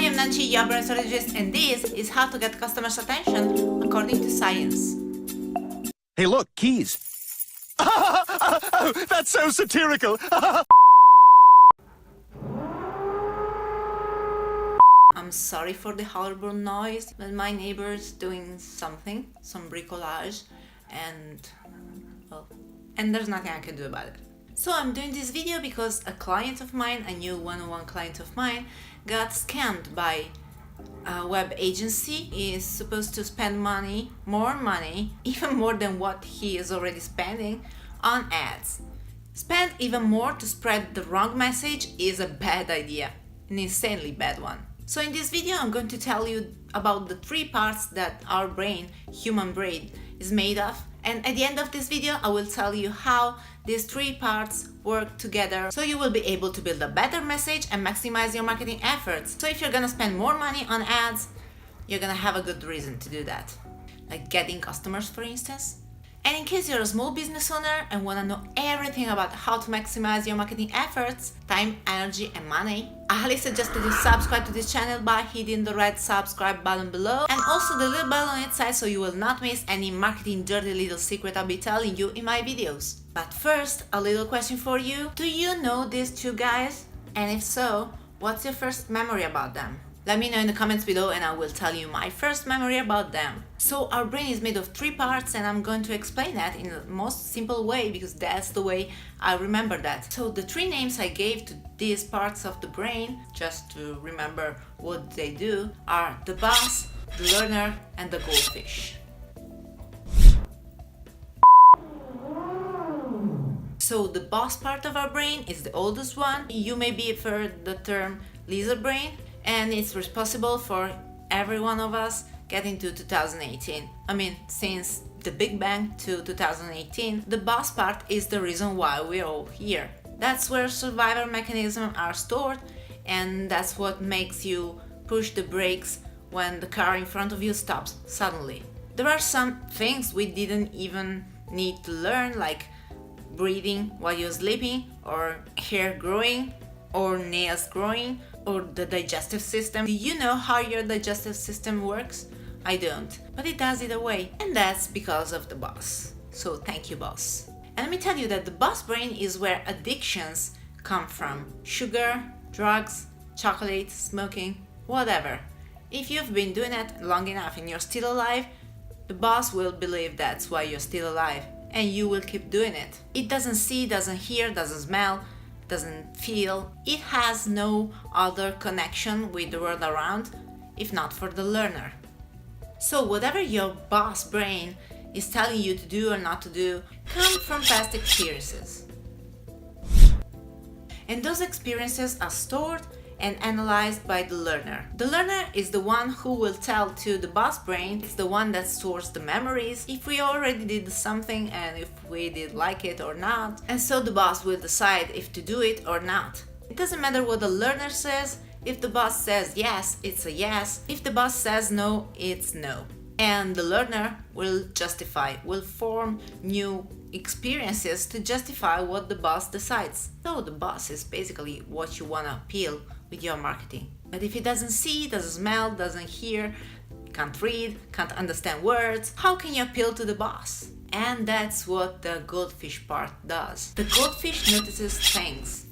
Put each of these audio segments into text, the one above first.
am Nancy, your brand strategist, and this is how to get customers' attention according to science. Hey, look, keys. That's so satirical. I'm sorry for the horrible noise, but my neighbor's doing something, some bricolage, and there's nothing I can do about it. So I'm doing this video because a client of mine, a new one-on-one client of mine, got scammed by a web agency. He is supposed to spend more money, even more than what he is already spending on ads. Spend even more to spread the wrong message is a bad idea, an insanely bad one. So in this video I'm going to tell you about the 3 parts that our brain, human brain, is made of, and at the end of this video I will tell you how these 3 parts work together so you will be able to build a better message and maximize your marketing efforts. So if you're gonna spend more money on ads, you're gonna have a good reason to do that, like getting customers, for instance. And in case you're a small business owner and want to know everything about how to maximize your marketing efforts, time, energy and money, I highly suggest that you subscribe to this channel by hitting the red subscribe button below and also the little bell on its side so you will not miss any marketing dirty little secret I'll be telling you in my videos. But first, a little question for you. Do you know these 2 guys? And if so, what's your first memory about them? Let me know in the comments below and I will tell you my first memory about them. So our brain is made of 3 parts and I'm going to explain that in the most simple way because that's the way I remember that. So the 3 names I gave to these parts of the brain, just to remember what they do, are the boss, the learner and the goldfish. So the boss part of our brain is the oldest one. You maybe have heard the term lizard brain, and it's responsible for every one of us getting to 2018. I mean, since the Big Bang to 2018, the boss part is the reason why we're all here. That's where survival mechanisms are stored, and that's what makes you push the brakes when the car in front of you stops suddenly. There are some things we didn't even need to learn, like breathing while you're sleeping, or hair growing, or nails growing, or the digestive system. Do you know how your digestive system works? I don't, but it does either way, and that's because of the boss. So thank you, boss. And let me tell you that the boss brain is where addictions come from. Sugar, drugs, chocolate, smoking, whatever. If you've been doing it long enough and you're still alive, the boss will believe that's why you're still alive, and you will keep doing it. It doesn't see, doesn't hear, doesn't smell, doesn't feel. It has no other connection with the world around if not for the learner. So whatever your boss brain is telling you to do or not to do come from past experiences. And those experiences are stored and analyzed by the learner. The learner is the one who will tell to the boss brain. It's the one that stores the memories, if we already did something and if we did like it or not. And so the boss will decide if to do it or not. It doesn't matter what the learner says. If the boss says yes, it's a yes. If the boss says no, it's no. And the learner will justify, will form new experiences to justify what the boss decides. So the boss is basically what you want to appeal with your marketing. But if he doesn't see, doesn't smell, doesn't hear, can't read, can't understand words, how can you appeal to the boss? And that's what the goldfish part does. The goldfish notices things.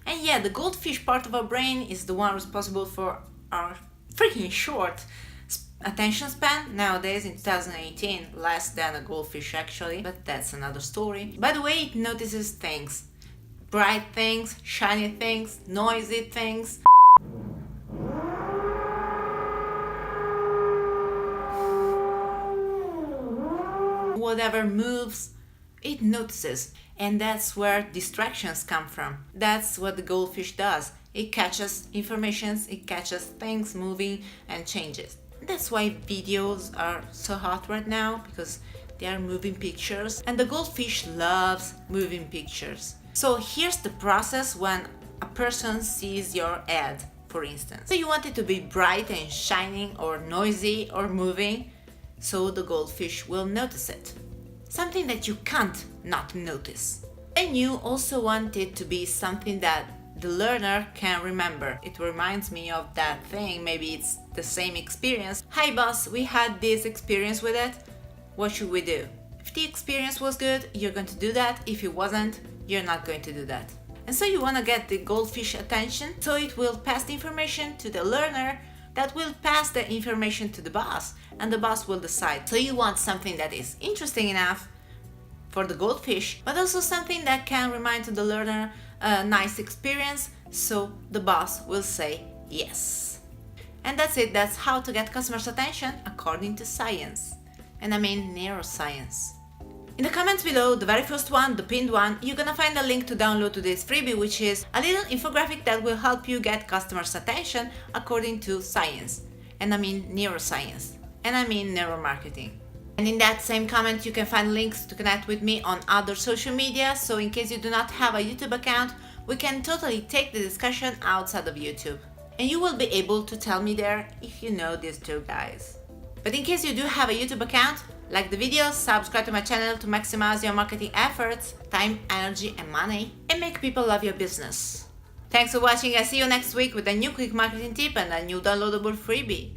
And yeah, the goldfish part of our brain is the one responsible for our freaking short attention span. Nowadays in 2018, less than a goldfish actually, but that's another story. By the way, it notices things. Bright things, shiny things, noisy things. Whatever moves, it notices. And that's where distractions come from. That's what the goldfish does. It catches information, it catches things moving and changes. That's why videos are so hot right now, because they are moving pictures, and the goldfish loves moving pictures. So here's the process when a person sees your ad, for instance. So you want it to be bright and shining or noisy or moving, so the goldfish will notice it. Something that you can't not notice. And you also want it to be something that the learner can remember. It reminds me of that thing, maybe it's the same experience. Hi boss, we had this experience with it. What should we do? If the experience was good, you're going to do that. If it wasn't, you're not going to do that. And so you want to get the goldfish attention, so it will pass the information to the learner, that will pass the information to the boss, and the boss will decide. So you want something that is interesting enough for the goldfish, but also something that can remind to the learner a nice experience, so the boss will say yes. And that's it, that's how to get customers' attention according to science. And I mean neuroscience. In the comments below, the very first one, the pinned one, you're gonna find a link to download today's freebie, which is a little infographic that will help you get customers' attention according to science. And I mean neuroscience. And I mean neuromarketing. And in that same comment, you can find links to connect with me on other social media, so in case you do not have a YouTube account, we can totally take the discussion outside of YouTube. And you will be able to tell me there if you know these two guys. But in case you do have a YouTube account, like the video, subscribe to my channel to maximize your marketing efforts, time, energy and money, and make people love your business. Thanks for watching, I see you next week with a new quick marketing tip and a new downloadable freebie.